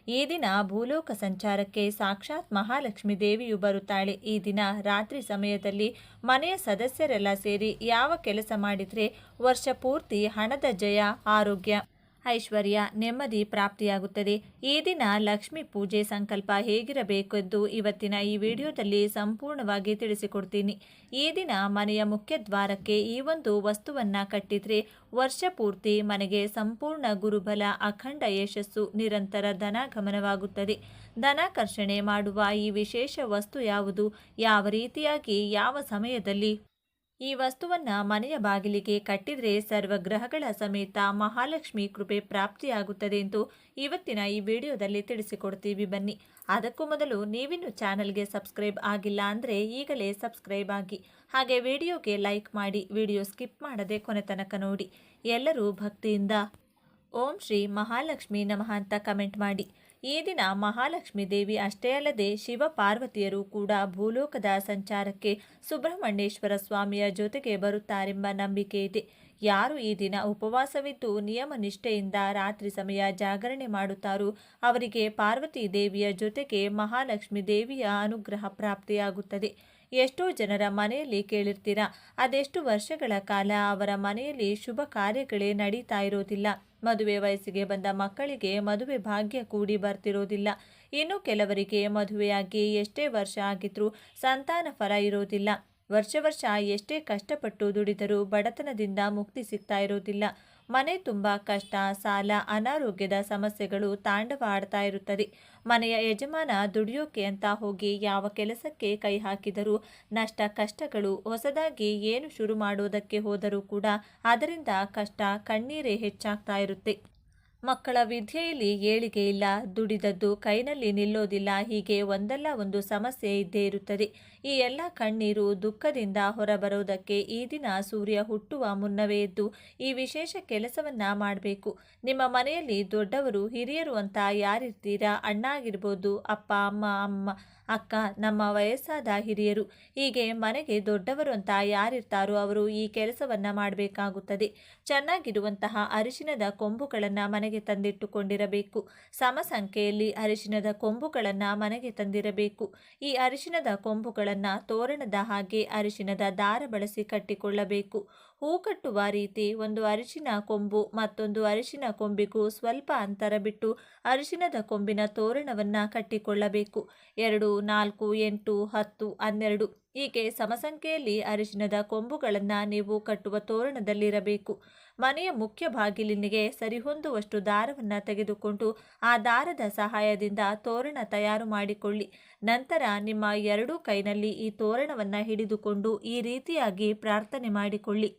ಈ ದಿನ ಭೂಲೋಕ ಸಂಚಾರಕ್ಕೆ ಸಾಕ್ಷಾತ್ ಮಹಾಲಕ್ಷ್ಮಿ ದೇವಿಯು ಬರುತ್ತಾಳೆ. ಈ ದಿನ ರಾತ್ರಿ ಸಮಯದಲ್ಲಿ ಮನೆಯ ಸದಸ್ಯರೆಲ್ಲ ಸೇರಿ ಯಾವ ಕೆಲಸ ಮಾಡಿದರೆ ವರ್ಷ ಪೂರ್ತಿ ಹಣದ ಜಯ, ಆರೋಗ್ಯ, ಐಶ್ವರ್ಯ, ನೆಮ್ಮದಿ ಪ್ರಾಪ್ತಿಯಾಗುತ್ತದೆ. ಈ ದಿನ ಲಕ್ಷ್ಮಿ ಪೂಜೆ ಸಂಕಲ್ಪ ಹೇಗಿರಬೇಕೆಂದು ಇವತ್ತಿನ ಈ ವಿಡಿಯೋದಲ್ಲಿ ಸಂಪೂರ್ಣವಾಗಿ ತಿಳಿಸಿಕೊಡ್ತೀನಿ. ಈ ದಿನ ಮನೆಯ ಮುಖ್ಯ ದ್ವಾರಕ್ಕೆ ಈ ಒಂದು ವಸ್ತುವನ್ನು ಕಟ್ಟಿದರೆ ವರ್ಷ ಪೂರ್ತಿ ಮನೆಗೆ ಸಂಪೂರ್ಣ ಗುರುಬಲ, ಅಖಂಡ ಯಶಸ್ಸು, ನಿರಂತರ ಧನಾಗಮನವಾಗುತ್ತದೆ. ಧನಾಕರ್ಷಣೆ ಮಾಡುವ ಈ ವಿಶೇಷ ವಸ್ತು ಯಾವುದು, ಯಾವ ರೀತಿಯಾಗಿ, ಯಾವ ಸಮಯದಲ್ಲಿ ಈ ವಸ್ತುವನ್ನು ಮನೆಯ ಬಾಗಿಲಿಗೆ ಕಟ್ಟಿದರೆ ಸರ್ವಗ್ರಹಗಳ ಸಮೇತ ಮಹಾಲಕ್ಷ್ಮಿ ಕೃಪೆ ಪ್ರಾಪ್ತಿಯಾಗುತ್ತದೆ ಎಂದು ಇವತ್ತಿನ ಈ ವಿಡಿಯೋದಲ್ಲಿ ತಿಳಿಸಿಕೊಡ್ತೀವಿ. ಬನ್ನಿ. ಅದಕ್ಕೂ ಮೊದಲು ನೀವಿನ್ನು ಚಾನಲ್ಗೆ ಸಬ್ಸ್ಕ್ರೈಬ್ ಆಗಿಲ್ಲ ಅಂದರೆ ಈಗಲೇ ಸಬ್ಸ್ಕ್ರೈಬ್ ಆಗಿ, ಹಾಗೆ ವಿಡಿಯೋಗೆ ಲೈಕ್ ಮಾಡಿ, ವಿಡಿಯೋ ಸ್ಕಿಪ್ ಮಾಡದೆ ಕೊನೆ ತನಕ ನೋಡಿ. ಎಲ್ಲರೂ ಭಕ್ತಿಯಿಂದ ಓಂ ಶ್ರೀ ಮಹಾಲಕ್ಷ್ಮಿ ನಮಃ ಅಂತ ಕಮೆಂಟ್ ಮಾಡಿ. ಈ ದಿನ ಮಹಾಲಕ್ಷ್ಮಿ ದೇವಿ ಅಷ್ಟೇ ಅಲ್ಲದೆ ಶಿವ ಪಾರ್ವತಿಯರು ಕೂಡ ಭೂಲೋಕದ ಸಂಚಾರಕ್ಕೆ ಸುಬ್ರಹ್ಮಣ್ಯೇಶ್ವರ ಸ್ವಾಮಿಯ ಜೊತೆಗೆ ಬರುತ್ತಾರೆಂಬ ನಂಬಿಕೆ ಇದೆ. ಯಾರು ಈ ದಿನ ಉಪವಾಸವಿದ್ದು ನಿಯಮ ನಿಷ್ಠೆಯಿಂದ ರಾತ್ರಿ ಸಮಯ ಜಾಗರಣೆ ಮಾಡುತ್ತಾರೋ ಅವರಿಗೆ ಪಾರ್ವತಿ ದೇವಿಯ ಜೊತೆಗೆ ಮಹಾಲಕ್ಷ್ಮಿ ದೇವಿಯ ಅನುಗ್ರಹ ಪ್ರಾಪ್ತಿಯಾಗುತ್ತದೆ. ಎಷ್ಟೋ ಜನರ ಮನೆಯಲ್ಲಿ ಕೇಳಿರ್ತೀರಾ, ಅದೆಷ್ಟು ವರ್ಷಗಳ ಕಾಲ ಅವರ ಮನೆಯಲ್ಲಿ ಶುಭ ಕಾರ್ಯಗಳೇ ನಡೀತಾ ಇರೋದಿಲ್ಲ. ಮದುವೆ ವಯಸ್ಸಿಗೆ ಬಂದ ಮಕ್ಕಳಿಗೆ ಮದುವೆ ಭಾಗ್ಯ ಕೂಡಿ ಬರ್ತಿರೋದಿಲ್ಲ. ಇನ್ನು ಕೆಲವರಿಗೆ ಮದುವೆಯಾಗಿ ಎಷ್ಟೇ ವರ್ಷ ಆಗಿದ್ರೂ ಸಂತಾನ ಫಲ ಇರೋದಿಲ್ಲ. ವರ್ಷ ಎಷ್ಟೇ ಕಷ್ಟಪಟ್ಟು ದುಡಿದರೂ ಬಡತನದಿಂದ ಮುಕ್ತಿ ಸಿಗ್ತಾ ಇರೋದಿಲ್ಲ. ಮನೆ ತುಂಬ ಕಷ್ಟ, ಸಾಲ, ಅನಾರೋಗ್ಯದ ಸಮಸ್ಯೆಗಳು ತಾಂಡವ ಆಡ್ತಾ ಇರುತ್ತದೆ. ಮನೆಯ ಯಜಮಾನ ದುಡಿಯೋಕೆ ಅಂತ ಹೋಗಿ ಯಾವ ಕೆಲಸಕ್ಕೆ ಕೈ ಹಾಕಿದರೂ ನಷ್ಟ, ಕಷ್ಟಗಳು. ಹೊಸದಾಗಿ ಏನು ಶುರು ಮಾಡೋದಕ್ಕೆ ಹೋದರೂ ಕೂಡ ಅದರಿಂದ ಕಷ್ಟ, ಕಣ್ಣೀರೇ ಹೆಚ್ಚಾಗ್ತಾ ಇರುತ್ತೆ. ಮಕ್ಕಳ ವಿದ್ಯೆಯಲ್ಲಿ ಏಳಿಗೆ ಇಲ್ಲ, ದುಡಿದದ್ದು ಕೈನಲ್ಲಿ ನಿಲ್ಲೋದಿಲ್ಲ. ಹೀಗೆ ಒಂದಲ್ಲ ಒಂದು ಸಮಸ್ಯೆ ಇದ್ದೇ ಇರುತ್ತದೆ. ಈ ಎಲ್ಲ ಕಣ್ಣೀರು, ದುಃಖದಿಂದ ಹೊರಬರೋದಕ್ಕೆ ಈ ದಿನ ಸೂರ್ಯ ಹುಟ್ಟುವ ಮುನ್ನವೇ ಎದ್ದು ಈ ವಿಶೇಷ ಕೆಲಸವನ್ನ ಮಾಡಬೇಕು. ನಿಮ್ಮ ಮನೆಯಲ್ಲಿ ದೊಡ್ಡವರು, ಹಿರಿಯರು ಅಂತ ಯಾರಿರ್ತೀರಾ, ಅಣ್ಣ ಆಗಿರ್ಬೋದು, ಅಪ್ಪ, ಅಮ್ಮ, ಅಕ್ಕ, ನಮ್ಮ ವಯಸ್ಸಾದ ಹಿರಿಯರು, ಹೀಗೆ ಮನೆಗೆ ದೊಡ್ಡವರು ಅಂತ ಯಾರಿರ್ತಾರೋ ಅವರು ಈ ಕೆಲಸವನ್ನ ಮಾಡಬೇಕಾಗುತ್ತದೆ. ಚೆನ್ನಾಗಿರುವಂತಹ ಅರಿಶಿನದ ಕೊಂಬುಗಳನ್ನು ಮನೆಗೆ ತಂದಿಟ್ಟುಕೊಂಡಿರಬೇಕು. ಸಮ ಸಂಖ್ಯೆಯಲ್ಲಿ ಅರಿಶಿನದ ಕೊಂಬುಗಳನ್ನು ಮನೆಗೆ ತಂದಿರಬೇಕು. ಈ ಅರಿಶಿನದ ಕೊಂಬುಗಳನ್ನು ತೋರಣದ ಹಾಗೆ ಅರಿಶಿನದ ದಾರ ಬಳಸಿ ಕಟ್ಟಿಕೊಳ್ಳಬೇಕು. ಹೂ ಕಟ್ಟುವ ರೀತಿ ಒಂದು ಅರಿಶಿನ ಕೊಂಬು ಮತ್ತೊಂದು ಅರಿಶಿನ ಕೊಂಬಿಗೂ ಸ್ವಲ್ಪ ಅಂತರ ಬಿಟ್ಟು ಅರಿಶಿನದ ಕೊಂಬಿನ ತೋರಣವನ್ನು ಕಟ್ಟಿಕೊಳ್ಳಬೇಕು. 2, 4, 8, 10, 12 ಹೀಗೆ ಸಮಸಂಖ್ಯೆಯಲ್ಲಿ ಅರಿಶಿನದ ಕೊಂಬುಗಳನ್ನು ನೀವು ಕಟ್ಟುವ ತೋರಣದಲ್ಲಿರಬೇಕು. ಮನೆಯ ಮುಖ್ಯ ಬಾಗಿಲಿನಿಗೆ ಸರಿಹೊಂದುವಷ್ಟು ದಾರವನ್ನು ತೆಗೆದುಕೊಂಡು ಆ ದಾರದ ಸಹಾಯದಿಂದ ತೋರಣ ತಯಾರು ಮಾಡಿಕೊಳ್ಳಿ. ನಂತರ ನಿಮ್ಮ ಎರಡೂ ಕೈನಲ್ಲಿ ಈ ತೋರಣವನ್ನು ಹಿಡಿದುಕೊಂಡು ಈ ರೀತಿಯಾಗಿ ಪ್ರಾರ್ಥನೆ ಮಾಡಿಕೊಳ್ಳಿ.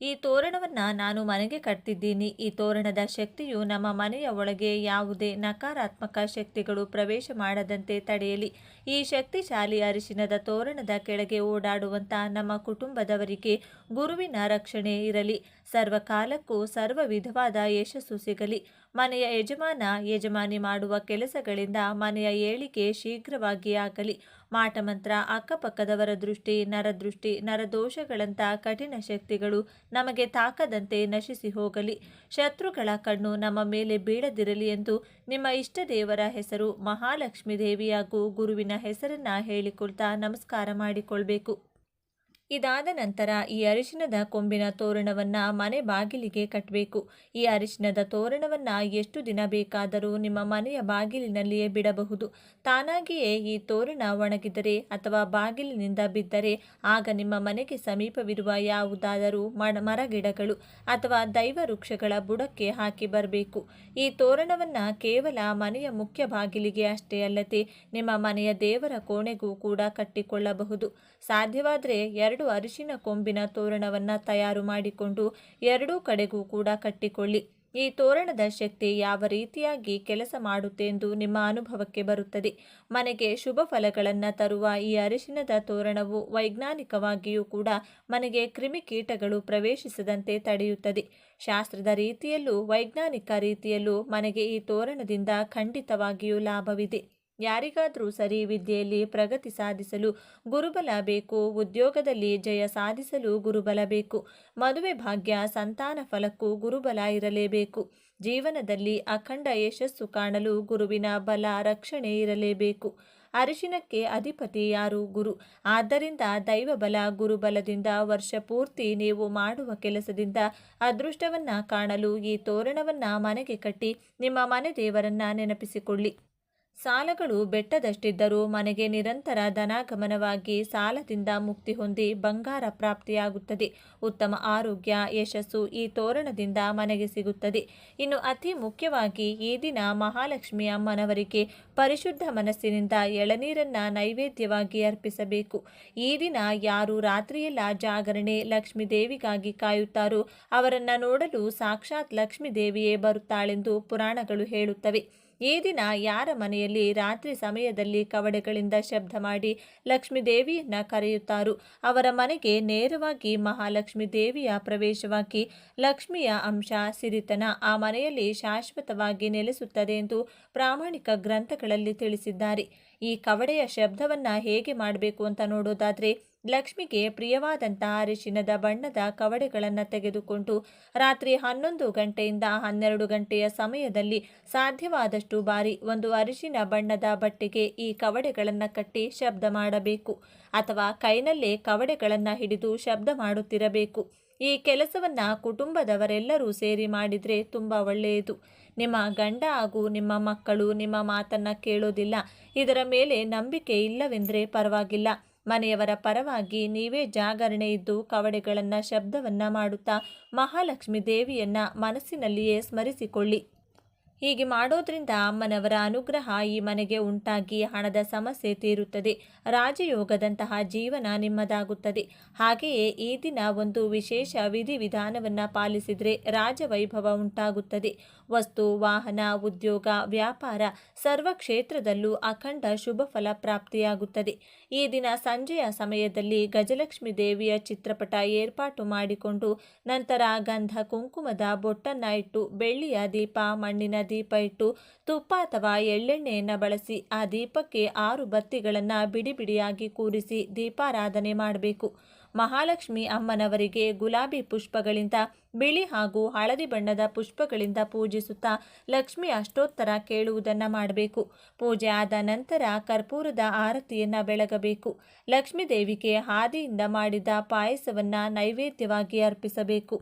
ಈ ತೋರಣವನ್ನು ನಾನು ಮನೆಗೆ ಕಟ್ತಿದ್ದೀನಿ. ಈ ತೋರಣದ ಶಕ್ತಿಯು ನಮ್ಮ ಮನೆಯ ಒಳಗೆ ಯಾವುದೇ ನಕಾರಾತ್ಮಕ ಶಕ್ತಿಗಳು ಪ್ರವೇಶ ಮಾಡದಂತೆ ತಡೆಯಲಿ. ಈ ಶಕ್ತಿಶಾಲಿ ಅರಿಶಿನದ ತೋರಣದ ಕೆಳಗೆ ಓಡಾಡುವಂಥ ನಮ್ಮ ಕುಟುಂಬದವರಿಗೆ ಗುರುವಿನ ರಕ್ಷಣೆ ಇರಲಿ. ಸರ್ವಕಾಲಕ್ಕೂ ಸರ್ವ ವಿಧವಾದ ಯಶಸ್ಸು ಸಿಗಲಿ. ಮನೆಯ ಯಜಮಾನ, ಯಜಮಾನಿ ಮಾಡುವ ಕೆಲಸಗಳಿಂದ ಮನೆಯ ಏಳಿಗೆ ಶೀಘ್ರವಾಗಿ ಆಗಲಿ. ಮಾಟಮಂತ್ರ, ಅಕ್ಕಪಕ್ಕದವರ ದೃಷ್ಟಿ, ನರದೃಷ್ಟಿ, ನರದೋಷಗಳಂಥ ಕಠಿಣ ಶಕ್ತಿಗಳು ನಮಗೆ ತಾಕದಂತೆ ನಶಿಸಿ ಹೋಗಲಿ. ಶತ್ರುಗಳ ಕಣ್ಣು ನಮ್ಮ ಮೇಲೆ ಬೀಳದಿರಲಿ ಎಂದು ನಿಮ್ಮ ಇಷ್ಟ ದೇವರ ಹೆಸರು ಮಹಾಲಕ್ಷ್ಮಿ ದೇವಿಯಾಗೂ ಗುರುವಿನ ಹೆಸರನ್ನ ಹೇಳಿಕೊಳ್ತಾ ನಮಸ್ಕಾರ ಮಾಡಿಕೊಳ್ಬೇಕು. ಇದಾದ ನಂತರ ಈ ಅರಿಶಿನದ ಕೊಂಬಿನ ತೋರಣವನ್ನು ಮನೆ ಬಾಗಿಲಿಗೆ ಕಟ್ಟಬೇಕು. ಈ ಅರಿಶಿನದ ತೋರಣವನ್ನು ಎಷ್ಟು ದಿನ ಬೇಕಾದರೂ ನಿಮ್ಮ ಮನೆಯ ಬಾಗಿಲಿನಲ್ಲಿಯೇ ಬಿಡಬಹುದು. ತಾನಾಗಿಯೇ ಈ ತೋರಣ ಒಣಗಿದರೆ ಅಥವಾ ಬಾಗಿಲಿನಿಂದ ಬಿದ್ದರೆ ಆಗ ನಿಮ್ಮ ಮನೆಗೆ ಸಮೀಪವಿರುವ ಯಾವುದಾದರೂ ಮರಗಿಡಗಳು ಅಥವಾ ದೈವ ವೃಕ್ಷಗಳ ಬುಡಕ್ಕೆ ಹಾಕಿ ಬರಬೇಕು. ಈ ತೋರಣವನ್ನು ಕೇವಲ ಮನೆಯ ಮುಖ್ಯ ಬಾಗಿಲಿಗೆ ಅಷ್ಟೇ ಅಲ್ಲದೆ ನಿಮ್ಮ ಮನೆಯ ದೇವರ ಕೋಣೆಗೂ ಕೂಡ ಕಟ್ಟಿಕೊಳ್ಳಬಹುದು. ಸಾಧ್ಯವಾದರೆ 2 ಅರಿಶಿನ ಕೊಂಬಿನ ತೋರಣವನ್ನು ತಯಾರು ಮಾಡಿಕೊಂಡು ಎರಡೂ ಕಡೆಗೂ ಕೂಡ ಕಟ್ಟಿಕೊಳ್ಳಿ. ಈ ತೋರಣದ ಶಕ್ತಿ ಯಾವ ರೀತಿಯಾಗಿ ಕೆಲಸ ಮಾಡುತ್ತೆ ಎಂದು ನಿಮ್ಮ ಅನುಭವಕ್ಕೆ ಬರುತ್ತದೆ. ಮನೆಗೆ ಶುಭ ಫಲಗಳನ್ನು ತರುವ ಈ ಅರಿಶಿನದ ತೋರಣವು ವೈಜ್ಞಾನಿಕವಾಗಿಯೂ ಕೂಡ ಮನೆಗೆ ಕ್ರಿಮಿಕೀಟಗಳು ಪ್ರವೇಶಿಸದಂತೆ ತಡೆಯುತ್ತದೆ. ಶಾಸ್ತ್ರದ ರೀತಿಯಲ್ಲೂ ವೈಜ್ಞಾನಿಕ ರೀತಿಯಲ್ಲೂ ಮನೆಗೆ ಈ ತೋರಣದಿಂದ ಖಂಡಿತವಾಗಿಯೂ ಲಾಭವಿದೆ. ಯಾರಿಗಾದರೂ ಸರಿ ವಿದ್ಯೆಯಲ್ಲಿ ಪ್ರಗತಿ ಸಾಧಿಸಲು ಗುರುಬಲ ಬೇಕು, ಉದ್ಯೋಗದಲ್ಲಿ ಜಯ ಸಾಧಿಸಲು ಗುರುಬಲ ಬೇಕು, ಮದುವೆ ಭಾಗ್ಯ, ಸಂತಾನ ಫಲಕ್ಕೂ ಗುರುಬಲ ಇರಲೇಬೇಕು. ಜೀವನದಲ್ಲಿ ಅಖಂಡ ಯಶಸ್ಸು ಕಾಣಲು ಗುರುವಿನ ಬಲ ರಕ್ಷಣೆ ಇರಲೇಬೇಕು. ಅರಿಶಿನಕ್ಕೆ ಅಧಿಪತಿ ಯಾರು? ಗುರು. ಆದ್ದರಿಂದ ದೈವಬಲ ಗುರುಬಲದಿಂದ ವರ್ಷ ಪೂರ್ತಿ ನೀವು ಮಾಡುವ ಕೆಲಸದಿಂದ ಅದೃಷ್ಟವನ್ನ ಕಾಣಲು ಈ ತೋರಣವನ್ನ ಮನೆಗೆ ಕಟ್ಟಿ ನಿಮ್ಮ ಮನೆ ದೇವರನ್ನ ನೆನಪಿಸಿಕೊಳ್ಳಿ. ಸಾಲಗಳು ಬೆಟ್ಟದಷ್ಟಿದ್ದರೂ ಮನೆಗೆ ನಿರಂತರ ಧನಾಗಮನವಾಗಿ ಸಾಲದಿಂದ ಮುಕ್ತಿ ಹೊಂದಿ ಬಂಗಾರ ಪ್ರಾಪ್ತಿಯಾಗುತ್ತದೆ. ಉತ್ತಮ ಆರೋಗ್ಯ ಯಶಸ್ಸು ಈ ತೋರಣದಿಂದ ಮನೆಗೆ ಸಿಗುತ್ತದೆ. ಇನ್ನು ಅತಿ ಮುಖ್ಯವಾಗಿ ಈ ದಿನ ಮಹಾಲಕ್ಷ್ಮಿ ಅಮ್ಮನವರಿಗೆ ಪರಿಶುದ್ಧ ಮನಸ್ಸಿನಿಂದ ಎಳನೀರನ್ನ ನೈವೇದ್ಯವಾಗಿ ಅರ್ಪಿಸಬೇಕು. ಈ ದಿನ ಯಾರು ರಾತ್ರಿಯೆಲ್ಲ ಜಾಗರಣೆ ಲಕ್ಷ್ಮೀ ದೇವಿಗಾಗಿ ಕಾಯುತ್ತಾರೋ ಅವರನ್ನ ನೋಡಲು ಸಾಕ್ಷಾತ್ ಲಕ್ಷ್ಮೀ ದೇವಿಯೇ ಬರುತ್ತಾಳೆಂದು ಪುರಾಣಗಳು ಹೇಳುತ್ತವೆ. ಈ ದಿನ ಯಾರ ಮನೆಯಲ್ಲಿ ರಾತ್ರಿ ಸಮಯದಲ್ಲಿ ಕವಡೆಗಳಿಂದ ಶಬ್ದ ಮಾಡಿ ಲಕ್ಷ್ಮೀ ದೇವಿಯನ್ನ ಕರೆಯುತ್ತಾರೋ ಅವರ ಮನೆಗೆ ನೇರವಾಗಿ ಮಹಾಲಕ್ಷ್ಮಿ ದೇವಿಯ ಪ್ರವೇಶವಾಗಿ ಲಕ್ಷ್ಮಿಯ ಅಂಶ ಸಿರಿತನ ಆ ಮನೆಯಲ್ಲಿ ಶಾಶ್ವತವಾಗಿ ನೆಲೆಸುತ್ತದೆ ಎಂದು ಪ್ರಾಮಾಣಿಕ ಗ್ರಂಥಗಳಲ್ಲಿ ತಿಳಿಸಿದ್ದಾರೆ. ಈ ಕವಡೆಯ ಶಬ್ದವನ್ನ ಹೇಗೆ ಮಾಡಬೇಕು ಅಂತ ನೋಡೋದಾದ್ರೆ, ಲಕ್ಷ್ಮಿಗೆ ಪ್ರಿಯವಾದಂತಹ ಅರಿಶಿನದ ಬಣ್ಣದ ಕವಡೆಗಳನ್ನು ತೆಗೆದುಕೊಂಡು ರಾತ್ರಿ 11 ಗಂಟೆಯಿಂದ 12 ಗಂಟೆಯ ಸಮಯದಲ್ಲಿ ಸಾಧ್ಯವಾದಷ್ಟು ಬಾರಿ ಒಂದು ಅರಿಶಿನ ಬಣ್ಣದ ಬಟ್ಟೆಗೆ ಈ ಕವಡೆಗಳನ್ನು ಕಟ್ಟಿ ಶಬ್ದ ಮಾಡಬೇಕು. ಅಥವಾ ಕೈನಲ್ಲೇ ಕವಡೆಗಳನ್ನು ಹಿಡಿದು ಶಬ್ದ ಮಾಡುತ್ತಿರಬೇಕು. ಈ ಕೆಲಸವನ್ನ ಕುಟುಂಬದವರೆಲ್ಲರೂ ಸೇರಿ ಮಾಡಿದರೆ ತುಂಬ ಒಳ್ಳೆಯದು. ನಿಮ್ಮ ಗಂಡ ಹಾಗೂ ನಿಮ್ಮ ಮಕ್ಕಳು ನಿಮ್ಮ ಮಾತನ್ನ ಕೇಳೋದಿಲ್ಲ, ಇದರ ಮೇಲೆ ನಂಬಿಕೆ ಇಲ್ಲವೆಂದರೆ ಪರವಾಗಿಲ್ಲ. ಮನೆಯವರ ಪರವಾಗಿ ನೀವೇ ಜಾಗರಣೆ ಇದ್ದು ಕವಡೆಗಳನ್ನು ಶಬ್ದವನ್ನ ಮಾಡುತ್ತಾ ಮಹಾಲಕ್ಷ್ಮಿ ದೇವಿಯನ್ನ ಮನಸ್ಸಿನಲ್ಲಿಯೇ ಸ್ಮರಿಸಿಕೊಳ್ಳಿ. ಹೀಗೆ ಮಾಡೋದ್ರಿಂದ ಅಮ್ಮನವರ ಅನುಗ್ರಹ ಈ ಮನೆಗೆ ಉಂಟಾಗಿ ಹಣದ ಸಮಸ್ಯೆ ತೀರುತ್ತದೆ. ರಾಜಯೋಗದಂತಹ ಜೀವನ ನಿಮ್ಮದಾಗುತ್ತದೆ. ಹಾಗೆಯೇ ಈ ದಿನ ಒಂದು ವಿಶೇಷ ವಿಧಿವಿಧಾನವನ್ನು ಪಾಲಿಸಿದರೆ ರಾಜವೈಭವ ಉಂಟಾಗುತ್ತದೆ. ವಸ್ತು ವಾಹನ ಉದ್ಯೋಗ ವ್ಯಾಪಾರ ಸರ್ವ ಕ್ಷೇತ್ರದಲ್ಲೂ ಅಖಂಡ ಶುಭ ಫಲ ಪ್ರಾಪ್ತಿಯಾಗುತ್ತದೆ. ಈ ದಿನ ಸಂಜೆಯ ಸಮಯದಲ್ಲಿ ಗಜಲಕ್ಷ್ಮಿ ದೇವಿಯ ಚಿತ್ರಪಟ ಏರ್ಪಾಟು ಮಾಡಿಕೊಂಡು ನಂತರ ಗಂಧ ಕುಂಕುಮದ ಬೊಟ್ಟನ್ನ ಇಟ್ಟು ಬೆಳ್ಳಿಯ ದೀಪ ಮಣ್ಣಿನ ದೀಪ ಇಟ್ಟು ತುಪ್ಪ ಅಥವಾ ಎಳ್ಳೆಣ್ಣೆಯನ್ನು ಬಳಸಿ ಆ ದೀಪಕ್ಕೆ 6 ಬತ್ತಿಗಳನ್ನು ಬಿಡಿ ಬಿಡಿಯಾಗಿ ಕೂರಿಸಿ ದೀಪಾರಾಧನೆ ಮಾಡಬೇಕು. ಮಹಾಲಕ್ಷ್ಮಿ ಅಮ್ಮನವರಿಗೆ ಗುಲಾಬಿ ಪುಷ್ಪಗಳಿಂದ ಬಿಳಿ ಹಾಗೂ ಹಳದಿ ಬಣ್ಣದ ಪುಷ್ಪಗಳಿಂದ ಪೂಜಿಸುತ್ತಾ ಲಕ್ಷ್ಮಿ ಅಷ್ಟೋತ್ತರ ಕೇಳುವುದನ್ನು ಮಾಡಬೇಕು. ಪೂಜೆ ಆದ ನಂತರ ಕರ್ಪೂರದ ಆರತಿಯನ್ನು ಬೆಳಗಬೇಕು. ಲಕ್ಷ್ಮೀ ದೇವಿಗೆ ಹಾದಿಯಿಂದ ಮಾಡಿದ ಪಾಯಸವನ್ನ ನೈವೇದ್ಯವಾಗಿ ಅರ್ಪಿಸಬೇಕು.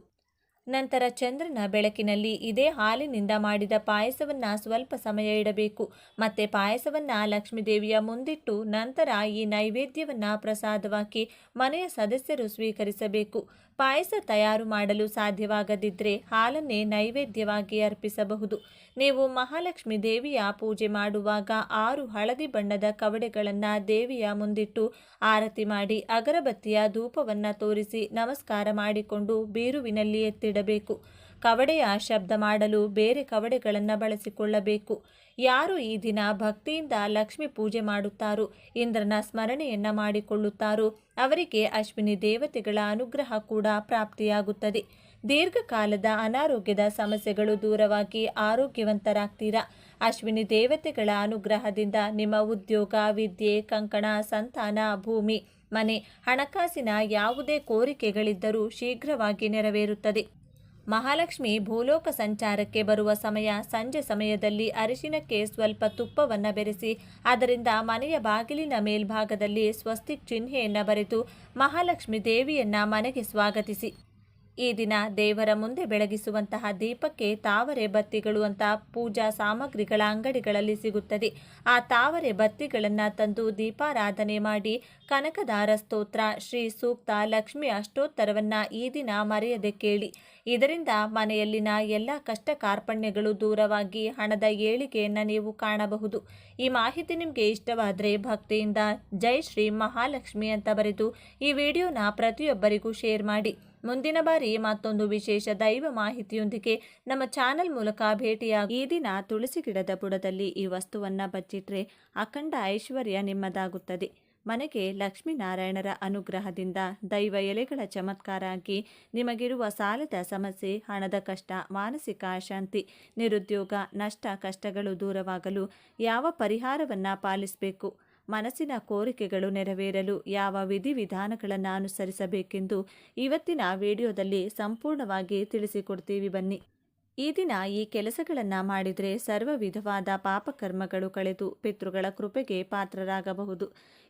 ನಂತರ ಚಂದ್ರನ ಬೆಳಕಿನಲ್ಲಿ ಇದೇ ಹಾಲಿನಿಂದ ಮಾಡಿದ ಪಾಯಸವನ್ನ ಸ್ವಲ್ಪ ಸಮಯ ಇಡಬೇಕು. ಮತ್ತೆ ಪಾಯಸವನ್ನ ಲಕ್ಷ್ಮೀ ದೇವಿಯ ಮುಂದಿಟ್ಟು ನಂತರ ಈ ನೈವೇದ್ಯವನ್ನ ಪ್ರಸಾದವಾಗಿ ಮನೆಯ ಸದಸ್ಯರು ಸ್ವೀಕರಿಸಬೇಕು. ಪಾಯಸ ತಯಾರು ಮಾಡಲು ಸಾಧ್ಯವಾಗದಿದ್ದರೆ ಹಾಲನ್ನೇ ನೈವೇದ್ಯವಾಗಿ ಅರ್ಪಿಸಬಹುದು. ನೀವು ಮಹಾಲಕ್ಷ್ಮಿ ದೇವಿಯ ಪೂಜೆ ಮಾಡುವಾಗ 6 ಹಳದಿ ಬಣ್ಣದ ಕವಡೆಗಳನ್ನು ದೇವಿಯ ಮುಂದಿಟ್ಟು ಆರತಿ ಮಾಡಿ ಅಗರಬತ್ತಿಯ ಧೂಪವನ್ನು ತೋರಿಸಿ ನಮಸ್ಕಾರ ಮಾಡಿಕೊಂಡು ಬೀರುವಿನಲ್ಲಿ ಎತ್ತಿಡಬೇಕು. ಕವಡೆಯ ಶಬ್ದ ಮಾಡಲು ಬೇರೆ ಕವಡೆಗಳನ್ನು ಬಳಸಿಕೊಳ್ಳಬೇಕು. ಯಾರು ಈ ದಿನ ಭಕ್ತಿಯಿಂದ ಲಕ್ಷ್ಮಿ ಪೂಜೆ ಮಾಡುತ್ತಾರೋ ಇಂದ್ರನ ಸ್ಮರಣೆಯನ್ನ ಮಾಡಿಕೊಳ್ಳುತ್ತಾರೋ ಅವರಿಗೆ ಅಶ್ವಿನಿ ದೇವತೆಗಳ ಅನುಗ್ರಹ ಕೂಡ ಪ್ರಾಪ್ತಿಯಾಗುತ್ತದೆ. ದೀರ್ಘಕಾಲದ ಅನಾರೋಗ್ಯದ ಸಮಸ್ಯೆಗಳು ದೂರವಾಗಿ ಆರೋಗ್ಯವಂತರಾಗ್ತೀರಾ. ಅಶ್ವಿನಿ ದೇವತೆಗಳ ಅನುಗ್ರಹದಿಂದ ನಿಮ್ಮ ಉದ್ಯೋಗ ವಿದ್ಯೆ ಕಂಕಣ ಸಂತಾನ ಭೂಮಿ ಮನೆ ಹಣಕಾಸಿನ ಯಾವುದೇ ಕೋರಿಕೆಗಳಿದ್ದರೂ ಶೀಘ್ರವಾಗಿ ನೆರವೇರುತ್ತದೆ. ಮಹಾಲಕ್ಷ್ಮಿ ಭೂಲೋಕ ಸಂಚಾರಕ್ಕೆ ಬರುವ ಸಮಯ ಸಂಜೆ ಸಮಯದಲ್ಲಿ ಅರಿಶಿನಕ್ಕೆ ಸ್ವಲ್ಪ ತುಪ್ಪವನ್ನು ಬೆರೆಸಿ ಅದರಿಂದ ಮನೆಯ ಬಾಗಿಲಿನ ಮೇಲ್ಭಾಗದಲ್ಲಿ ಸ್ವಸ್ತಿಕ್ ಚಿಹ್ನೆಯನ್ನು ಬರೆದು ಮಹಾಲಕ್ಷ್ಮಿ ದೇವಿಯನ್ನ ಮನೆಗೆ ಸ್ವಾಗತಿಸಿ. ಈ ದಿನ ದೇವರ ಮುಂದೆ ಬೆಳಗಿಸುವಂತಹ ದೀಪಕ್ಕೆ ತಾವರೆ ಬತ್ತಿಗಳು ಅಂತ ಪೂಜಾ ಸಾಮಗ್ರಿಗಳ ಅಂಗಡಿಗಳಲ್ಲಿ ಸಿಗುತ್ತದೆ. ಆ ತಾವರೆ ಬತ್ತಿಗಳನ್ನು ತಂದು ದೀಪಾರಾಧನೆ ಮಾಡಿ ಕನಕದಾರ ಸ್ತೋತ್ರ ಶ್ರೀ ಸೂಕ್ತ ಲಕ್ಷ್ಮಿ ಅಷ್ಟೋತ್ತರವನ್ನು ಈ ದಿನ ಮರೆಯದೆ ಕೇಳಿ. ಇದರಿಂದ ಮನೆಯಲ್ಲಿನ ಎಲ್ಲ ಕಷ್ಟ ಕಾರ್ಪಣ್ಯಗಳು ದೂರವಾಗಿ ಹಣದ ಏಳಿಗೆಯನ್ನು ನೀವು ಕಾಣಬಹುದು. ಈ ಮಾಹಿತಿ ನಿಮಗೆ ಇಷ್ಟವಾದರೆ ಭಕ್ತಿಯಿಂದ ಜೈ ಶ್ರೀ ಮಹಾಲಕ್ಷ್ಮಿ ಅಂತ ಬರೆದು ಈ ವಿಡಿಯೋನ ಪ್ರತಿಯೊಬ್ಬರಿಗೂ ಶೇರ್ ಮಾಡಿ. ಮುಂದಿನ ಬಾರಿ ಮತ್ತೊಂದು ವಿಶೇಷ ದೈವ ಮಾಹಿತಿಯೊಂದಿಗೆ ನಮ್ಮ ಚಾನೆಲ್ ಮೂಲಕ ಭೇಟಿಯಾಗಿ. ಈ ದಿನ ತುಳಸಿ ಗಿಡದ ಬುಡದಲ್ಲಿ ಈ ವಸ್ತುವನ್ನು ಬಚ್ಚಿಟ್ರೆ ಅಖಂಡ ಐಶ್ವರ್ಯ ನಿಮ್ಮದಾಗುತ್ತದೆ. ಮನೆಗೆ ಲಕ್ಷ್ಮೀನಾರಾಯಣರ ಅನುಗ್ರಹದಿಂದ ದೈವ ಎಲೆಗಳ ಚಮತ್ಕಾರ ಆಗಿ ನಿಮಗಿರುವ ಸಾಲದ ಸಮಸ್ಯೆ ಹಣದ ಕಷ್ಟ ಮಾನಸಿಕ ಅಶಾಂತಿ ನಿರುದ್ಯೋಗ ನಷ್ಟ ಕಷ್ಟಗಳು ದೂರವಾಗಲು ಯಾವ ಪರಿಹಾರವನ್ನು ಪಾಲಿಸಬೇಕು ಮನಸ್ಸಿನ ಕೋರಿಕೆಗಳು ನೆರವೇರಲು ಯಾವ ವಿಧಿವಿಧಾನಗಳನ್ನು ಅನುಸರಿಸಬೇಕೆಂದು ಇವತ್ತಿನ ವಿಡಿಯೋದಲ್ಲಿ ಸಂಪೂರ್ಣವಾಗಿ ತಿಳಿಸಿಕೊಡ್ತೀವಿ ಬನ್ನಿ. ಈ ದಿನ ಈ ಕೆಲಸಗಳನ್ನು ಮಾಡಿದರೆ ಸರ್ವ ವಿಧವಾದ ಪಾಪಕರ್ಮಗಳು ಕಳೆದು ಪಿತೃಗಳ ಕೃಪೆಗೆ ಪಾತ್ರರಾಗಬಹುದು.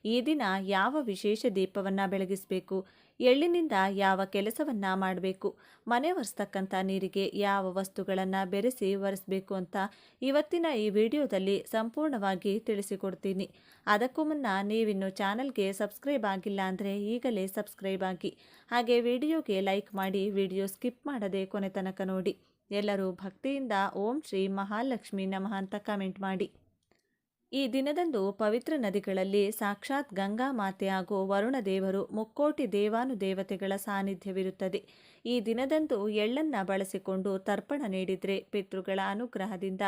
ಈ ದಿನ ಯಾವ ವಿಶೇಷ ದೀಪವನ್ನು ಬೆಳಗಿಸಬೇಕು, ಎಳ್ಳಿನಿಂದ ಯಾವ ಕೆಲಸವನ್ನು ಮಾಡಬೇಕು, ಮನೆ ಒರೆಸ್ತಕ್ಕಂಥ ನೀರಿಗೆ ಯಾವ ವಸ್ತುಗಳನ್ನು ಬೆರೆಸಿ ಒರೆಸಬೇಕು ಅಂತ ಇವತ್ತಿನ ಈ ವಿಡಿಯೋದಲ್ಲಿ ಸಂಪೂರ್ಣವಾಗಿ ತಿಳಿಸಿಕೊಡ್ತೀನಿ. ಅದಕ್ಕೂ ಮುನ್ನ ನೀವಿನ್ನು ಚಾನಲ್ಗೆ ಸಬ್ಸ್ಕ್ರೈಬ್ ಆಗಿಲ್ಲ ಅಂದರೆ ಈಗಲೇ ಸಬ್ಸ್ಕ್ರೈಬ್ ಆಗಿ, ಹಾಗೆ ವಿಡಿಯೋಗೆ ಲೈಕ್ ಮಾಡಿ, ವಿಡಿಯೋ ಸ್ಕಿಪ್ ಮಾಡದೆ ಕೊನೆ ತನಕ ನೋಡಿ. ಎಲ್ಲರೂ ಭಕ್ತಿಯಿಂದ ಓಂ ಶ್ರೀ ಮಹಾಲಕ್ಷ್ಮಿ ನಮಃ ಅಂತ ಕಮೆಂಟ್ ಮಾಡಿ. ಈ ದಿನದಂದು ಪವಿತ್ರ ನದಿಗಳಲ್ಲಿ ಸಾಕ್ಷಾತ್ ಗಂಗಾ ಮಾತೆ ಹಾಗೂ ವರುಣ ದೇವರು, ಮುಕ್ಕೋಟಿ ದೇವಾನುದೇವತೆಗಳ ಸಾನ್ನಿಧ್ಯವಿರುತ್ತದೆ. ಈ ದಿನದಂದು ಎಳ್ಳನ್ನು ಬಳಸಿಕೊಂಡು ತರ್ಪಣ ನೀಡಿದರೆ ಪಿತೃಗಳ ಅನುಗ್ರಹದಿಂದ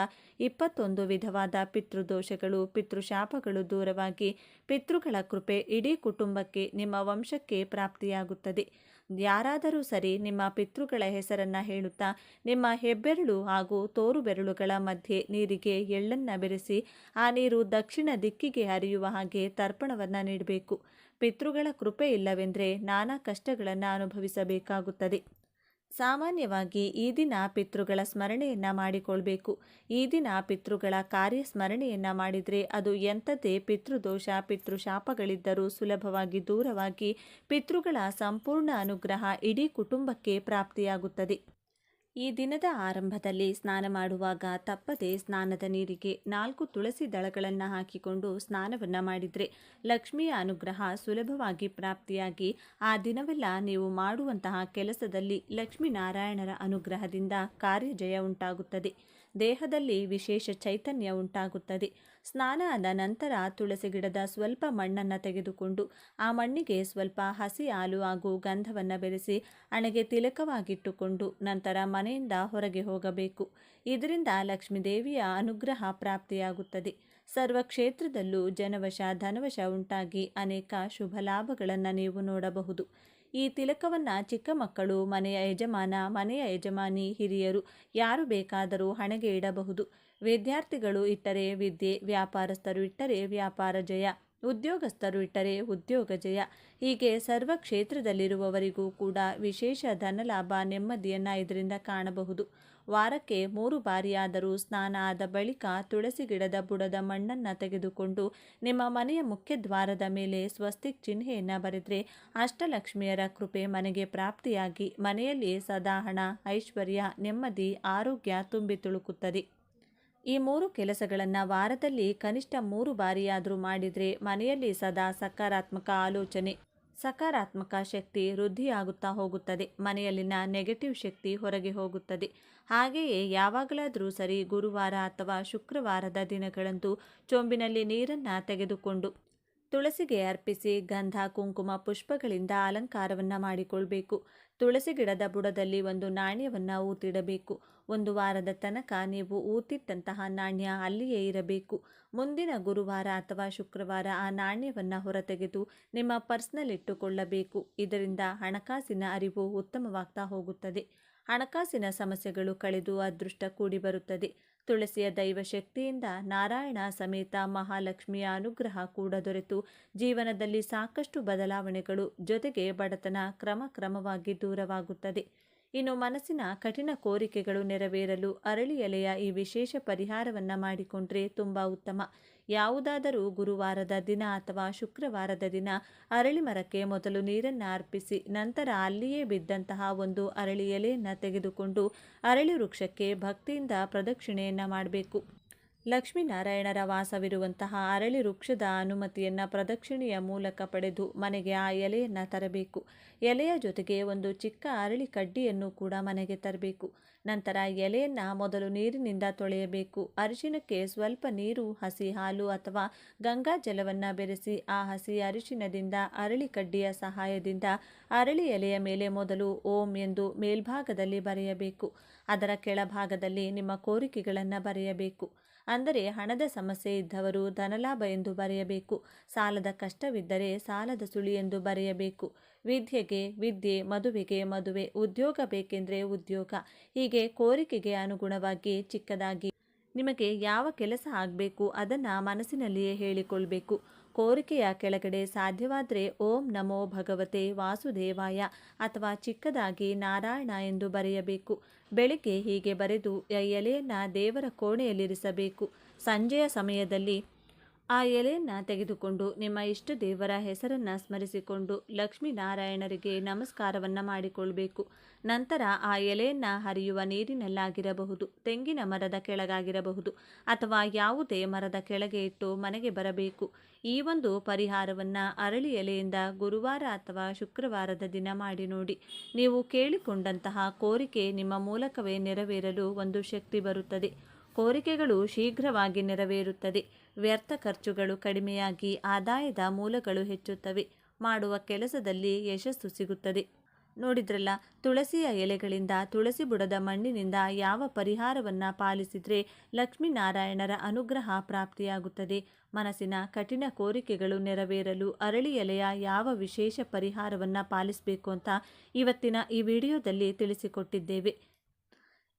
21 ವಿಧವಾದ ಪಿತೃದೋಷಗಳು, ಪಿತೃಶಾಪಗಳು ದೂರವಾಗಿ ಪಿತೃಗಳ ಕೃಪೆ ಇಡೀ ಕುಟುಂಬಕ್ಕೆ, ನಿಮ್ಮ ವಂಶಕ್ಕೆ ಪ್ರಾಪ್ತಿಯಾಗುತ್ತದೆ. ಯಾರಾದರೂ ಸರಿ ನಿಮ್ಮ ಪಿತೃಗಳ ಹೆಸರನ್ನು ಹೇಳುತ್ತಾ ನಿಮ್ಮ ಹೆಬ್ಬೆರಳು ಹಾಗೂ ತೋರು ಬೆರಳುಗಳ ಮಧ್ಯೆ ನೀರಿಗೆ ಎಳ್ಳನ್ನು ಬೆರೆಸಿ ಆ ನೀರು ದಕ್ಷಿಣ ದಿಕ್ಕಿಗೆ ಹರಿಯುವ ಹಾಗೆ ತರ್ಪಣವನ್ನು ನೀಡಬೇಕು. ಪಿತೃಗಳ ಕೃಪೆ ಇಲ್ಲವೆಂದರೆ ನಾನಾ ಕಷ್ಟಗಳನ್ನು ಅನುಭವಿಸಬೇಕಾಗುತ್ತದೆ. ಸಾಮಾನ್ಯವಾಗಿ ಈ ದಿನ ಪಿತೃಗಳ ಸ್ಮರಣೆಯನ್ನು ಮಾಡಿಕೊಳ್ಬೇಕು. ಈ ದಿನ ಪಿತೃಗಳ ಕಾರ್ಯ ಸ್ಮರಣೆಯನ್ನು ಮಾಡಿದರೆ ಅದು ಎಂಥದ್ದೇ ಪಿತೃದೋಷ, ಪಿತೃಶಾಪಗಳಿದ್ದರೂ ಸುಲಭವಾಗಿ ದೂರವಾಗಿ ಪಿತೃಗಳ ಸಂಪೂರ್ಣ ಅನುಗ್ರಹ ಇಡೀ ಕುಟುಂಬಕ್ಕೆ ಪ್ರಾಪ್ತಿಯಾಗುತ್ತದೆ. ಈ ದಿನದ ಆರಂಭದಲ್ಲಿ ಸ್ನಾನ ಮಾಡುವಾಗ ತಪ್ಪದೆ ಸ್ನಾನದ ನೀರಿಗೆ 4 ತುಳಸಿ ದಳಗಳನ್ನು ಹಾಕಿಕೊಂಡು ಸ್ನಾನವನ್ನು ಮಾಡಿದರೆ ಲಕ್ಷ್ಮಿಯ ಅನುಗ್ರಹ ಸುಲಭವಾಗಿ ಪ್ರಾಪ್ತಿಯಾಗಿ ಆ ದಿನವೆಲ್ಲ ನೀವು ಮಾಡುವಂತಹ ಕೆಲಸದಲ್ಲಿ ಲಕ್ಷ್ಮೀನಾರಾಯಣರ ಅನುಗ್ರಹದಿಂದ ಕಾರ್ಯಜಯ ಉಂಟಾಗುತ್ತದೆ. ದೇಹದಲ್ಲಿ ವಿಶೇಷ ಚೈತನ್ಯ ಉಂಟಾಗುತ್ತದೆ. ಸ್ನಾನ ಆದ ನಂತರ ತುಳಸಿ ಗಿಡದ ಸ್ವಲ್ಪ ಮಣ್ಣನ್ನು ತೆಗೆದುಕೊಂಡು ಆ ಮಣ್ಣಿಗೆ ಸ್ವಲ್ಪ ಹಸಿ ಹಾಲು ಹಾಗೂ ಗಂಧವನ್ನು ಬೆರೆಸಿ ಹಣೆಗೆ ತಿಲಕವಾಗಿಟ್ಟುಕೊಂಡು ನಂತರ ಮನೆಯಿಂದ ಹೊರಗೆ ಹೋಗಬೇಕು. ಇದರಿಂದ ಲಕ್ಷ್ಮೀದೇವಿಯ ಅನುಗ್ರಹ ಪ್ರಾಪ್ತಿಯಾಗುತ್ತದೆ. ಸರ್ವ ಕ್ಷೇತ್ರದಲ್ಲೂ ಜನವಶ ಧನವಶ ಉಂಟಾಗಿ ಅನೇಕ ಶುಭ ಲಾಭಗಳನ್ನು ನೀವು ನೋಡಬಹುದು. ಈ ತಿಲಕವನ್ನು ಚಿಕ್ಕ ಮಕ್ಕಳು, ಮನೆಯ ಯಜಮಾನ, ಮನೆಯ ಯಜಮಾನಿ, ಹಿರಿಯರು ಯಾರು ಬೇಕಾದರೂ ಹಣೆಗೆ ಇಡಬಹುದು. ವಿದ್ಯಾರ್ಥಿಗಳು ಇಟ್ಟರೆ ವಿದ್ಯೆ, ವ್ಯಾಪಾರಸ್ಥರು ಇಟ್ಟರೆ ವ್ಯಾಪಾರ ಜಯ, ಉದ್ಯೋಗಸ್ಥರು ಇಟ್ಟರೆ ಉದ್ಯೋಗ ಜಯ, ಹೀಗೆ ಸರ್ವ ಕ್ಷೇತ್ರದಲ್ಲಿರುವವರಿಗೂ ಕೂಡ ವಿಶೇಷ ಧನಲಾಭ, ನೆಮ್ಮದಿಯನ್ನು ಇದರಿಂದ ಕಾಣಬಹುದು. ವಾರಕ್ಕೆ 3 ಬಾರಿಯಾದರೂ ಸ್ನಾನ ಆದ ಬಳಿಕ ತುಳಸಿ ಗಿಡದ ಬುಡದ ಮಣ್ಣನ್ನು ತೆಗೆದುಕೊಂಡು ನಿಮ್ಮ ಮನೆಯ ಮುಖ್ಯ ದ್ವಾರದ ಮೇಲೆ ಸ್ವಸ್ತಿಕ್ ಚಿಹ್ನೆಯನ್ನು ಬರೆದರೆ ಅಷ್ಟಲಕ್ಷ್ಮಿಯರ ಕೃಪೆ ಮನೆಗೆ ಪ್ರಾಪ್ತಿಯಾಗಿ ಮನೆಯಲ್ಲಿ ಸದಾ ಹಣ, ಐಶ್ವರ್ಯ, ನೆಮ್ಮದಿ, ಆರೋಗ್ಯ ತುಂಬಿ ತುಳುಕುತ್ತದೆ. ಈ 3 ಕೆಲಸಗಳನ್ನು ವಾರದಲ್ಲಿ ಕನಿಷ್ಠ 3 ಬಾರಿಯಾದರೂ ಮಾಡಿದರೆ ಮನೆಯಲ್ಲಿ ಸದಾ ಸಕಾರಾತ್ಮಕ ಆಲೋಚನೆ, ಸಕಾರಾತ್ಮಕ ಶಕ್ತಿ ವೃದ್ಧಿಯಾಗುತ್ತಾ ಹೋಗುತ್ತದೆ. ಮನೆಯಲ್ಲಿನ ನೆಗೆಟಿವ್ ಶಕ್ತಿ ಹೊರಗೆ ಹೋಗುತ್ತದೆ. ಹಾಗೆಯೇ ಯಾವಾಗಲಾದರೂ ಸರಿ ಗುರುವಾರ ಅಥವಾ ಶುಕ್ರವಾರದ ದಿನಗಳಂದು ಚೊಂಬಿನಲ್ಲಿ ನೀರನ್ನು ತೆಗೆದುಕೊಂಡು ತುಳಸಿಗೆ ಅರ್ಪಿಸಿ ಗಂಧ, ಕುಂಕುಮ, ಪುಷ್ಪಗಳಿಂದ ಅಲಂಕಾರವನ್ನು ಮಾಡಿಕೊಳ್ಬೇಕು. ತುಳಸಿ ಗಿಡದ ಬುಡದಲ್ಲಿ ಒಂದು ನಾಣ್ಯವನ್ನು ಊತಿಡಬೇಕು. 1 ವಾರದ ತನಕ ನೀವು ಊತಿಟ್ಟಂತಹ ನಾಣ್ಯ ಅಲ್ಲಿಯೇ ಇರಬೇಕು. ಮುಂದಿನ ಗುರುವಾರ ಅಥವಾ ಶುಕ್ರವಾರ ಆ ನಾಣ್ಯವನ್ನು ಹೊರತೆಗೆದು ನಿಮ್ಮ ಪರ್ಸ್ನಲ್ಲಿಟ್ಟುಕೊಳ್ಳಬೇಕು. ಇದರಿಂದ ಹಣಕಾಸಿನ ಅರಿವು ಉತ್ತಮವಾಗ್ತಾ ಹೋಗುತ್ತದೆ. ಹಣಕಾಸಿನ ಸಮಸ್ಯೆಗಳು ಕಳೆದು ಅದೃಷ್ಟ ಕೂಡಿ ಬರುತ್ತದೆ. ತುಳಸಿಯ ದೈವ ಶಕ್ತಿಯಿಂದ ನಾರಾಯಣ ಸಮೇತ ಮಹಾಲಕ್ಷ್ಮಿಯ ಅನುಗ್ರಹ ಕೂಡ ದೊರೆತು ಜೀವನದಲ್ಲಿ ಸಾಕಷ್ಟು ಬದಲಾವಣೆಗಳು, ಜೊತೆಗೆ ಬಡತನ ಕ್ರಮವಾಗಿ ದೂರವಾಗುತ್ತದೆ. ಇನ್ನು ಮನಸ್ಸಿನ ಕಠಿಣ ಕೋರಿಕೆಗಳು ನೆರವೇರಲು ಅರಳಿ ಎಲೆಯ ಈ ವಿಶೇಷ ಪರಿಹಾರವನ್ನು ಮಾಡಿಕೊಂಡ್ರೆ ತುಂಬ ಉತ್ತಮ. ಯಾವುದಾದರೂ ಗುರುವಾರದ ದಿನ ಅಥವಾ ಶುಕ್ರವಾರದ ದಿನ ಅರಳಿ ಮರಕ್ಕೆ ಮೊದಲು ನೀರನ್ನು ಅರ್ಪಿಸಿ ನಂತರ ಅಲ್ಲಿಯೇ ಬಿದ್ದಂತಹ ಒಂದು ಅರಳಿ ಎಲೆಯನ್ನು ತೆಗೆದುಕೊಂಡು ಅರಳಿ ವೃಕ್ಷಕ್ಕೆ ಭಕ್ತಿಯಿಂದ ಪ್ರದಕ್ಷಿಣೆಯನ್ನು ಮಾಡಬೇಕು. ಲಕ್ಷ್ಮೀನಾರಾಯಣರ ವಾಸವಿರುವಂತಹ ಅರಳಿ ವೃಕ್ಷದ ಅನುಮತಿಯನ್ನು ಪ್ರದಕ್ಷಿಣೆಯ ಮೂಲಕ ಪಡೆದು ಮನೆಗೆ ಆ ಎಲೆಯನ್ನು ತರಬೇಕು. ಎಲೆಯ ಜೊತೆಗೆ ಒಂದು ಚಿಕ್ಕ ಅರಳಿ ಕಡ್ಡಿಯನ್ನು ಕೂಡ ಮನೆಗೆ ತರಬೇಕು. ನಂತರ ಎಲೆಯನ್ನು ಮೊದಲು ನೀರಿನಿಂದ ತೊಳೆಯಬೇಕು. ಅರಿಶಿನಕ್ಕೆ ಸ್ವಲ್ಪ ನೀರು, ಹಸಿ ಹಾಲು ಅಥವಾ ಗಂಗಾ ಜಲವನ್ನು ಬೆರೆಸಿ ಆ ಹಸಿ ಅರಿಶಿನದಿಂದ ಅರಳಿ ಕಡ್ಡಿಯ ಸಹಾಯದಿಂದ ಅರಳಿ ಎಲೆಯ ಮೇಲೆ ಮೊದಲು ಓಂ ಎಂದು ಮೇಲ್ಭಾಗದಲ್ಲಿ ಬರೆಯಬೇಕು. ಅದರ ಕೆಳಭಾಗದಲ್ಲಿ ನಿಮ್ಮ ಕೋರಿಕೆಗಳನ್ನು ಬರೆಯಬೇಕು. ಅಂದರೆ ಹಣದ ಸಮಸ್ಯೆ ಇದ್ದವರು ಧನಲಾಭ ಎಂದು ಬರೆಯಬೇಕು. ಸಾಲದ ಕಷ್ಟವಿದ್ದರೆ ಸಾಲದ ಸುಳಿ ಎಂದು ಬರೆಯಬೇಕು. ವಿದ್ಯೆಗೆ ವಿದ್ಯೆ, ಮದುವೆಗೆ ಮದುವೆ, ಉದ್ಯೋಗ ಬೇಕೆಂದರೆ ಉದ್ಯೋಗ, ಹೀಗೆ ಕೋರಿಕೆಗೆ ಅನುಗುಣವಾಗಿ ಚಿಕ್ಕದಾಗಿ ನಿಮಗೆ ಯಾವ ಕೆಲಸ ಆಗಬೇಕು ಅದನ್ನು ಮನಸ್ಸಿನಲ್ಲಿಯೇ ಹೇಳಿಕೊಳ್ಬೇಕು. ಕೋರಿಕೆಯ ಕೆಳಗಡೆ ಸಾಧ್ಯವಾದರೆ ಓಂ ನಮೋ ಭಗವತೆ ವಾಸುದೇವಾಯ ಅಥವಾ ಚಿಕ್ಕದಾಗಿ ನಾರಾಯಣ ಎಂದು ಬರೆಯಬೇಕು. ಬೆಳಿಗ್ಗೆ ಹೀಗೆ ಬರೆದು ಎಲೆಯನ್ನು ದೇವರ ಕೋಣೆಯಲ್ಲಿರಿಸಬೇಕು. ಸಂಜೆಯ ಸಮಯದಲ್ಲಿ ಆ ಎಲೆಯನ್ನು ತೆಗೆದುಕೊಂಡು ನಿಮ್ಮ ಇಷ್ಟ ದೇವರ ಹೆಸರನ್ನು ಸ್ಮರಿಸಿಕೊಂಡು ಲಕ್ಷ್ಮೀನಾರಾಯಣರಿಗೆ ನಮಸ್ಕಾರವನ್ನು ಮಾಡಿಕೊಳ್ಬೇಕು. ನಂತರ ಆ ಎಲೆಯನ್ನು ಹರಿಯುವ ನೀರಿನಲ್ಲಾಗಿರಬಹುದು, ತೆಂಗಿನ ಮರದ ಕೆಳಗಾಗಿರಬಹುದು ಅಥವಾ ಯಾವುದೇ ಮರದ ಕೆಳಗೆ ಇಟ್ಟು ಮನೆಗೆ ಬರಬೇಕು. ಈ ಒಂದು ಪರಿಹಾರವನ್ನು ಅರಳಿ ಎಲೆಯಿಂದ ಗುರುವಾರ ಅಥವಾ ಶುಕ್ರವಾರದ ದಿನ ಮಾಡಿ ನೋಡಿ. ನೀವು ಕೇಳಿಕೊಂಡಂತಹ ಕೋರಿಕೆ ನಿಮ್ಮ ಮೂಲಕವೇ ನೆರವೇರಲು ಒಂದು ಶಕ್ತಿ ಬರುತ್ತದೆ. ಕೋರಿಕೆಗಳು ಶೀಘ್ರವಾಗಿ ನೆರವೇರುತ್ತದೆ. ವ್ಯರ್ಥ ಖರ್ಚುಗಳು ಕಡಿಮೆಯಾಗಿ ಆದಾಯದ ಮೂಲಗಳು ಹೆಚ್ಚುತ್ತವೆ. ಮಾಡುವ ಕೆಲಸದಲ್ಲಿ ಯಶಸ್ಸು ಸಿಗುತ್ತದೆ. ನೋಡಿದ್ರಲ್ಲ, ತುಳಸಿಯ ಎಲೆಗಳಿಂದ, ತುಳಸಿ ಬುಡದ ಮಣ್ಣಿನಿಂದ ಯಾವ ಪರಿಹಾರವನ್ನು ಪಾಲಿಸಿದರೆ ಲಕ್ಷ್ಮೀನಾರಾಯಣರ ಅನುಗ್ರಹ ಪ್ರಾಪ್ತಿಯಾಗುತ್ತದೆ. ಮನಸ್ಸಿನ ಕಠಿಣ ಕೋರಿಕೆಗಳು ನೆರವೇರಲು ಅರಳಿ ಎಲೆಯ ಯಾವ ವಿಶೇಷ ಪರಿಹಾರವನ್ನು ಪಾಲಿಸಬೇಕು ಅಂತ ಇವತ್ತಿನ ಈ ವಿಡಿಯೋದಲ್ಲಿ ತಿಳಿಸಿಕೊಟ್ಟಿದ್ದೇವೆ.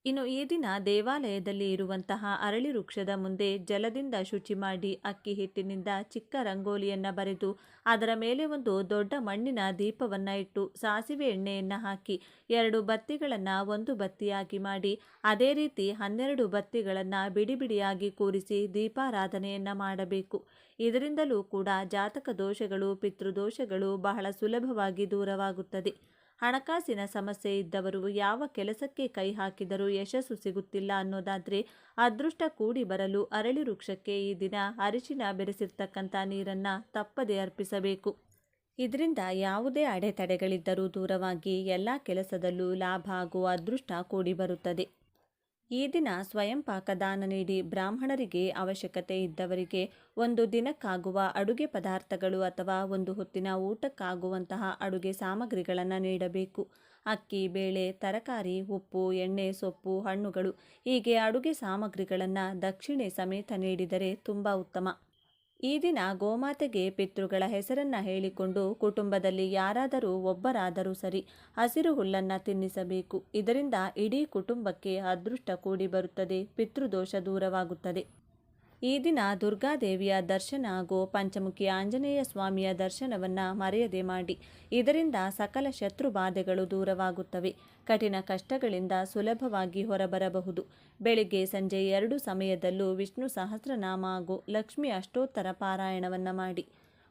ಇನ್ನು ಈ ದಿನ ದೇವಾಲಯದಲ್ಲಿ ಇರುವಂತಹ ಅರಳಿ ವೃಕ್ಷದ ಮುಂದೆ ಜಲದಿಂದ ಶುಚಿ ಮಾಡಿ ಅಕ್ಕಿ ಹಿಟ್ಟಿನಿಂದ ಚಿಕ್ಕ ರಂಗೋಲಿಯನ್ನು ಬರೆದು ಅದರ ಮೇಲೆ ಒಂದು ದೊಡ್ಡ ಮಣ್ಣಿನ ದೀಪವನ್ನು ಇಟ್ಟು ಸಾಸಿವೆ ಎಣ್ಣೆಯನ್ನು ಹಾಕಿ 2 ಬತ್ತಿಗಳನ್ನು ಒಂದು ಬತ್ತಿಯಾಗಿ ಮಾಡಿ ಅದೇ ರೀತಿ 12 ಬತ್ತಿಗಳನ್ನು ಬಿಡಿ ಬಿಡಿಯಾಗಿ ಕೂರಿಸಿ ದೀಪಾರಾಧನೆಯನ್ನು ಮಾಡಬೇಕು. ಇದರಿಂದಲೂ ಕೂಡ ಜಾತಕ ದೋಷಗಳು, ಪಿತೃದೋಷಗಳು ಬಹಳ ಸುಲಭವಾಗಿ ದೂರವಾಗುತ್ತದೆ. ಹಣಕಾಸಿನ ಸಮಸ್ಯೆ ಇದ್ದವರು ಯಾವ ಕೆಲಸಕ್ಕೆ ಕೈ ಹಾಕಿದರೂ ಯಶಸ್ಸು ಸಿಗುತ್ತಿಲ್ಲ ಅನ್ನೋದಾದರೆ ಅದೃಷ್ಟ ಕೂಡಿ ಬರಲು ಅರಳಿ ವೃಕ್ಷಕ್ಕೆ ಈ ದಿನ ಅರಿಶಿನ ಬೆರೆಸಿರ್ತಕ್ಕಂಥ ನೀರನ್ನು ತಪ್ಪದೇ ಅರ್ಪಿಸಬೇಕು. ಇದರಿಂದ ಯಾವುದೇ ಅಡೆತಡೆಗಳಿದ್ದರೂ ದೂರವಾಗಿ ಎಲ್ಲ ಕೆಲಸದಲ್ಲೂ ಲಾಭ ಹಾಗೂ ಅದೃಷ್ಟ ಕೂಡಿ ಬರುತ್ತದೆ. ಈ ದಿನ ಸ್ವಯಂ ಪಾಕದಾನ ನೀಡಿ ಬ್ರಾಹ್ಮಣರಿಗೆ, ಅವಶ್ಯಕತೆ ಇದ್ದವರಿಗೆ ಒಂದು ದಿನಕ್ಕಾಗುವ ಅಡುಗೆ ಪದಾರ್ಥಗಳು ಅಥವಾ ಒಂದು ಹೊತ್ತಿನ ಊಟಕ್ಕಾಗುವಂತಹ ಅಡುಗೆ ಸಾಮಗ್ರಿಗಳನ್ನು ನೀಡಬೇಕು. ಅಕ್ಕಿ, ಬೇಳೆ, ತರಕಾರಿ, ಉಪ್ಪು, ಎಣ್ಣೆ, ಸೊಪ್ಪು, ಹಣ್ಣುಗಳು ಹೀಗೆ ಅಡುಗೆ ಸಾಮಗ್ರಿಗಳನ್ನು ದಕ್ಷಿಣೆ ಸಮೇತ ನೀಡಿದರೆ ತುಂಬ ಉತ್ತಮ. ಈ ದಿನ ಗೋಮಾತೆಗೆ ಪಿತೃಗಳ ಹೆಸರನ್ನು ಹೇಳಿಕೊಂಡು ಕುಟುಂಬದಲ್ಲಿ ಯಾರಾದರೂ ಒಬ್ಬರಾದರೂ ಸರಿ ಹಸಿರು ಹುಲ್ಲನ್ನು ತಿನ್ನಿಸಬೇಕು. ಇದರಿಂದ ಇಡೀ ಕುಟುಂಬಕ್ಕೆ ಅದೃಷ್ಟ ಕೂಡಿ ಬರುತ್ತದೆ, ಪಿತೃದೋಷ ದೂರವಾಗುತ್ತದೆ. ಈ ದಿನ ದುರ್ಗಾದೇವಿಯ ದರ್ಶನ ಹಾಗೂ ಪಂಚಮುಖಿ ಆಂಜನೇಯ ಸ್ವಾಮಿಯ ದರ್ಶನವನ್ನು ಮರೆಯದೆ ಮಾಡಿ. ಇದರಿಂದ ಸಕಲ ಶತ್ರು ಬಾಧೆಗಳು ದೂರವಾಗುತ್ತವೆ. ಕಠಿಣ ಕಷ್ಟಗಳಿಂದ ಸುಲಭವಾಗಿ ಹೊರಬರಬಹುದು. ಬೆಳಿಗ್ಗೆ ಸಂಜೆ 2 ಸಮಯದಲ್ಲೂ ವಿಷ್ಣು ಸಹಸ್ರನಾಮ ಹಾಗೂ ಲಕ್ಷ್ಮಿ ಅಷ್ಟೋತ್ತರ ಪಾರಾಯಣವನ್ನು ಮಾಡಿ.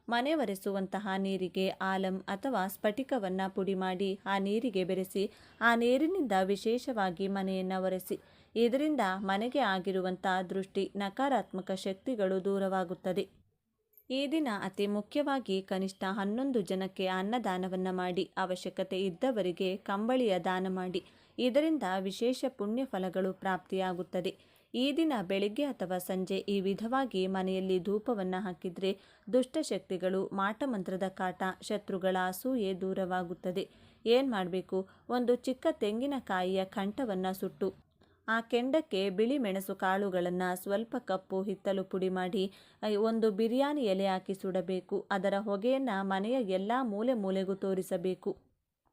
ಮನೆ ಒರೆಸುವಂತಹ ನೀರಿಗೆ ಆಲಂ ಅಥವಾ ಸ್ಫಟಿಕವನ್ನು ಪುಡಿ ಮಾಡಿ ಆ ನೀರಿಗೆ ಬೆರೆಸಿ ಆ ನೀರಿನಿಂದ ವಿಶೇಷವಾಗಿ ಮನೆಯನ್ನು ಒರೆಸಿ. ಇದರಿಂದ ಮನೆಗೆ ಆಗಿರುವಂಥ ದೃಷ್ಟಿ, ನಕಾರಾತ್ಮಕ ಶಕ್ತಿಗಳು ದೂರವಾಗುತ್ತದೆ. ಈ ದಿನ ಅತಿ ಮುಖ್ಯವಾಗಿ ಕನಿಷ್ಠ 11 ಜನಕ್ಕೆ ಅನ್ನದಾನವನ್ನು ಮಾಡಿ, ಅವಶ್ಯಕತೆ ಇದ್ದವರಿಗೆ ಕಂಬಳಿಯ ದಾನ ಮಾಡಿ. ಇದರಿಂದ ವಿಶೇಷ ಪುಣ್ಯ ಫಲಗಳು ಪ್ರಾಪ್ತಿಯಾಗುತ್ತದೆ. ಈ ದಿನ ಬೆಳಿಗ್ಗೆ ಅಥವಾ ಸಂಜೆ ಈ ವಿಧವಾಗಿ ಮನೆಯಲ್ಲಿ ಧೂಪವನ್ನು ಹಾಕಿದರೆ ದುಷ್ಟಶಕ್ತಿಗಳು, ಮಾಟಮಂತ್ರದ ಕಾಟ, ಶತ್ರುಗಳ ಅಸೂಯೆ ದೂರವಾಗುತ್ತದೆ. ಏನು ಮಾಡಬೇಕು? ಒಂದು ಚಿಕ್ಕ ತೆಂಗಿನಕಾಯಿಯ ಕಂಠವನ್ನು ಸುಟ್ಟು ಆ ಕೆಂಡಕ್ಕೆ ಬಿಳಿ ಮೆಣಸು ಕಾಳುಗಳನ್ನು, ಸ್ವಲ್ಪ ಕಪ್ಪು ಹಿತ್ತಲು ಪುಡಿ ಮಾಡಿ ಒಂದು ಬಿರಿಯಾನಿ ಎಲೆ ಹಾಕಿ ಸುಡಬೇಕು. ಅದರ ಹೊಗೆಯನ್ನು ಮನೆಯ ಎಲ್ಲ ಮೂಲೆ ಮೂಲೆಗೂ ತೋರಿಸಬೇಕು.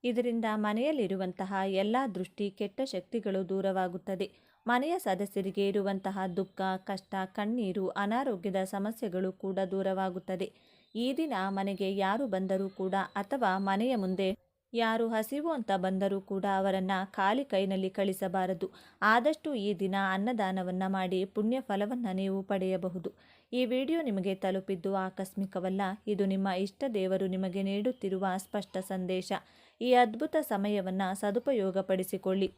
ಇದರಿಂದ ಮನೆಯಲ್ಲಿರುವಂತಹ ಎಲ್ಲ ದೃಷ್ಟಿ, ಕೆಟ್ಟ ಶಕ್ತಿಗಳು ದೂರವಾಗುತ್ತದೆ. ಮನೆಯ ಸದಸ್ಯರಿಗೆ ಇರುವಂತಹ ದುಃಖ, ಕಷ್ಟ, ಕಣ್ಣೀರು, ಅನಾರೋಗ್ಯದ ಸಮಸ್ಯೆಗಳು ಕೂಡ ದೂರವಾಗುತ್ತದೆ. ಈ ದಿನ ಮನೆಗೆ ಯಾರು ಬಂದರೂ ಕೂಡ ಅಥವಾ ಮನೆಯ ಮುಂದೆ ಯಾರು ಹಸಿವು ಅಂತ ಬಂದರೂ ಕೂಡ ಅವರನ್ನು ಖಾಲಿ ಕೈನಲ್ಲಿ ಕಳಿಸಬಾರದು. ಆದಷ್ಟು ಈ ದಿನ ಅನ್ನದಾನವನ್ನು ಮಾಡಿ ಪುಣ್ಯ ಫಲವನ್ನು ನೀವು ಪಡೆಯಬಹುದು. ಈ ವಿಡಿಯೋ ನಿಮಗೆ ತಲುಪಿದ್ದು ಆಕಸ್ಮಿಕವಲ್ಲ. ಇದು ನಿಮ್ಮ ಇಷ್ಟ ದೇವರು ನಿಮಗೆ ನೀಡುತ್ತಿರುವ ಸ್ಪಷ್ಟ ಸಂದೇಶ. ಈ ಅದ್ಭುತ ಸಮಯವನ್ನು ಸದುಪಯೋಗಪಡಿಸಿಕೊಳ್ಳಿ.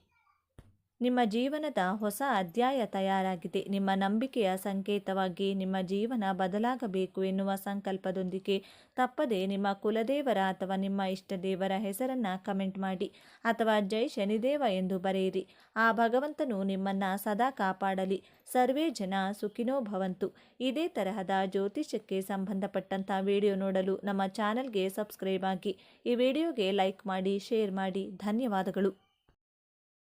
ನಿಮ್ಮ ಜೀವನದ ಹೊಸ ಅಧ್ಯಾಯ ತಯಾರಾಗಿದೆ. ನಿಮ್ಮ ನಂಬಿಕೆಯ ಸಂಕೇತವಾಗಿ ನಿಮ್ಮ ಜೀವನ ಬದಲಾಗಬೇಕು ಎನ್ನುವ ಸಂಕಲ್ಪದೊಂದಿಗೆ ತಪ್ಪದೆ ನಿಮ್ಮ ಕುಲದೇವರ ಅಥವಾ ನಿಮ್ಮ ಇಷ್ಟ ದೇವರ ಹೆಸರನ್ನು ಕಮೆಂಟ್ ಮಾಡಿ ಅಥವಾ ಜೈ ಶನಿದೇವ ಎಂದು ಬರೆಯಿರಿ. ಆ ಭಗವಂತನು ನಿಮ್ಮನ್ನು ಸದಾ ಕಾಪಾಡಲಿ. ಸರ್ವೇ ಜನ ಸುಖಿನೋ ಭವಂತು. ಇದೇ ತರಹದ ಜ್ಯೋತಿಷ್ಯಕ್ಕೆ ಸಂಬಂಧಪಟ್ಟಂಥ ವಿಡಿಯೋ ನೋಡಲು ನಮ್ಮ ಚಾನಲ್ಗೆ ಸಬ್ಸ್ಕ್ರೈಬ್ ಆಗಿ. ಈ ವಿಡಿಯೋಗೆ ಲೈಕ್ ಮಾಡಿ, ಶೇರ್ ಮಾಡಿ. ಧನ್ಯವಾದಗಳು.